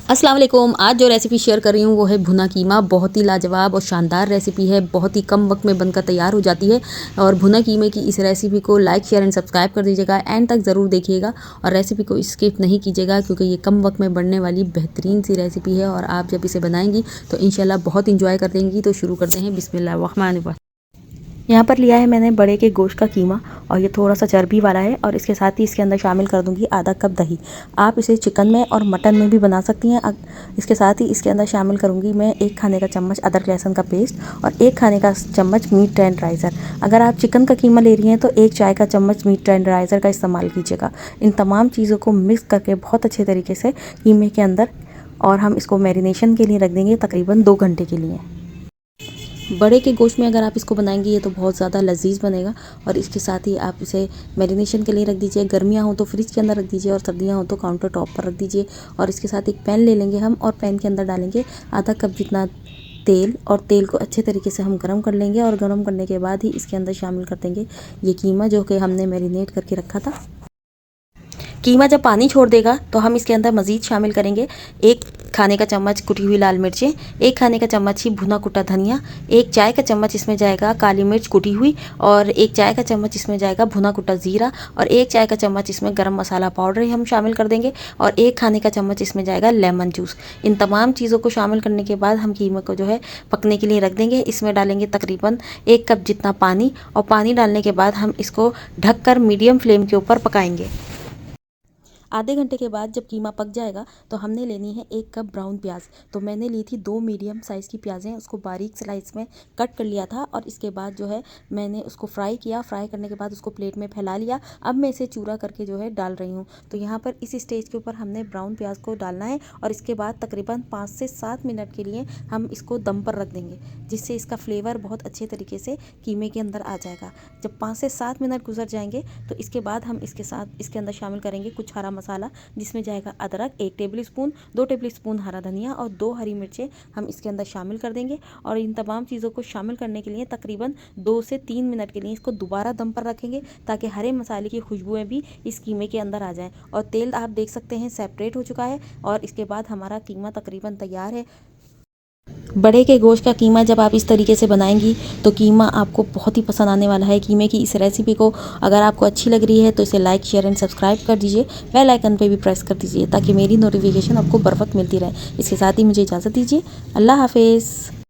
अस्सलाम वालेकुम। आज जो रेसिपी शेयर कर रही हूँ वो है भुना कीमा। बहुत ही लाजवाब और शानदार रेसिपी है, बहुत ही कम वक्त में बनकर तैयार हो जाती है। और भुना कीमे की इस रेसिपी को लाइक शेयर एंड सब्सक्राइब कर दीजिएगा, एंड तक ज़रूर देखिएगा और रेसिपी को स्किप नहीं कीजिएगा, क्योंकि ये कम वक्त में बनने वाली बेहतरीन सी रेसिपी है और आप जब इसे बनाएंगी तो इंशाल्लाह बहुत इंजॉय कर देंगी। तो शुरू करते हैं, बिस्मिल्लाह। यहाँ पर लिया है मैंने बड़े के गोश्त का कीमा और ये थोड़ा सा चर्बी वाला है, और इसके साथ ही इसके अंदर शामिल कर दूंगी आधा कप दही। आप इसे चिकन में और मटन में भी बना सकती हैं। इसके साथ ही इसके अंदर शामिल करूंगी मैं 1 खाने का चम्मच अदरक लहसुन का पेस्ट और 1 खाने का चम्मच मीट टेंडराइज़र। अगर आप चिकन का कीमा ले रही हैं तो 1 चाय का चम्मच मीट टेंडराइज़र का इस्तेमाल कीजिएगा। इन तमाम चीज़ों को मिक्स करके बहुत अच्छे तरीके से कीमे के अंदर, और हम इसको मैरिनेशन के लिए रख देंगे तकरीबन 2 घंटे के लिए। बड़े के गोश्त में अगर आप इसको बनाएंगी ये तो बहुत ज़्यादा लजीज बनेगा। और इसके साथ ही आप इसे मैरिनेशन के लिए रख दीजिए। गर्मियाँ हो तो फ्रिज के अंदर रख दीजिए और सर्दियाँ हो तो काउंटर टॉप पर रख दीजिए। और इसके साथ एक पैन ले लेंगे हम, और पैन के अंदर डालेंगे आधा कप जितना तेल, और तेल को अच्छे तरीके से हम गरम कर लेंगे। और गरम करने के बाद ही इसके अंदर शामिल कर देंगे ये कीमा जो कि हमने मैरिनेट करके रखा था। कीमा जब पानी छोड़ देगा तो हम इसके अंदर मज़ीद शामिल करेंगे 1 खाने का चम्मच कुटी हुई लाल मिर्चें, 1 खाने का चम्मच ही भुना कुटा धनिया, 1 चाय का चम्मच इसमें जाएगा काली मिर्च कुटी हुई, और 1 चाय का चम्मच इसमें जाएगा भुना कुटा ज़ीरा, और 1 चाय का चम्मच इसमें गरम मसाला पाउडर हम शामिल कर देंगे, और 1 खाने का चम्मच इसमें जाएगा लेमन जूस। इन तमाम चीज़ों को शामिल करने के बाद हम कीमा को जो है पकने के लिए रख देंगे। इसमें डालेंगे तकरीबन 1 कप जितना पानी, और पानी डालने के बाद हम इसको ढककर मीडियम फ्लेम के ऊपर पकाएंगे। आधे घंटे के बाद जब कीमा पक जाएगा तो हमने लेनी है 1 कप ब्राउन प्याज। तो मैंने ली थी 2 मीडियम साइज़ की प्याज़ें, उसको बारीक स्लाइस में कट कर लिया था, और इसके बाद जो है मैंने उसको फ्राई किया। फ्राई करने के बाद उसको प्लेट में फैला लिया। अब मैं इसे चूरा करके जो है डाल रही हूँ। तो यहाँ पर इस स्टेज के ऊपर हमने ब्राउन प्याज को डालना है, और इसके बाद तकरीबन 5 से 7 मिनट के लिए हम इसको दम पर रख देंगे, जिससे इसका फ्लेवर बहुत अच्छे तरीके से कीमे के अंदर आ जाएगा। जब 5 से 7 मिनट गुजर जाएंगे तो इसके बाद हम इसके अंदर शामिल करेंगे कुछ हरा मसाला, जिसमें जाएगा अदरक 1 टेबल स्पून, 2 टेबल स्पून हरा धनिया और 2 हरी मिर्चें हम इसके अंदर शामिल कर देंगे। और इन तमाम चीज़ों को शामिल करने के लिए तकरीबन 2 से 3 मिनट के लिए इसको दोबारा दम पर रखेंगे, ताकि हरे मसाले की खुशबुएं भी इस कीमे के अंदर आ जाएं। और तेल आप देख सकते हैं सेपरेट हो चुका है, और इसके बाद हमारा कीमा तकरीबन तैयार है। बड़े के गोश्त का कीमा जब आप इस तरीके से बनाएंगी तो कीमा आपको बहुत ही पसंद आने वाला है। कीमे की इस रेसिपी को अगर आपको अच्छी लग रही है तो इसे लाइक शेयर एंड सब्सक्राइब कर दीजिए। बेल आइकन पे भी प्रेस कर दीजिए ताकि मेरी नोटिफिकेशन आपको बर वक्त मिलती रहे। इसके साथ ही मुझे इजाज़त दीजिए। अल्लाह हाफिज़।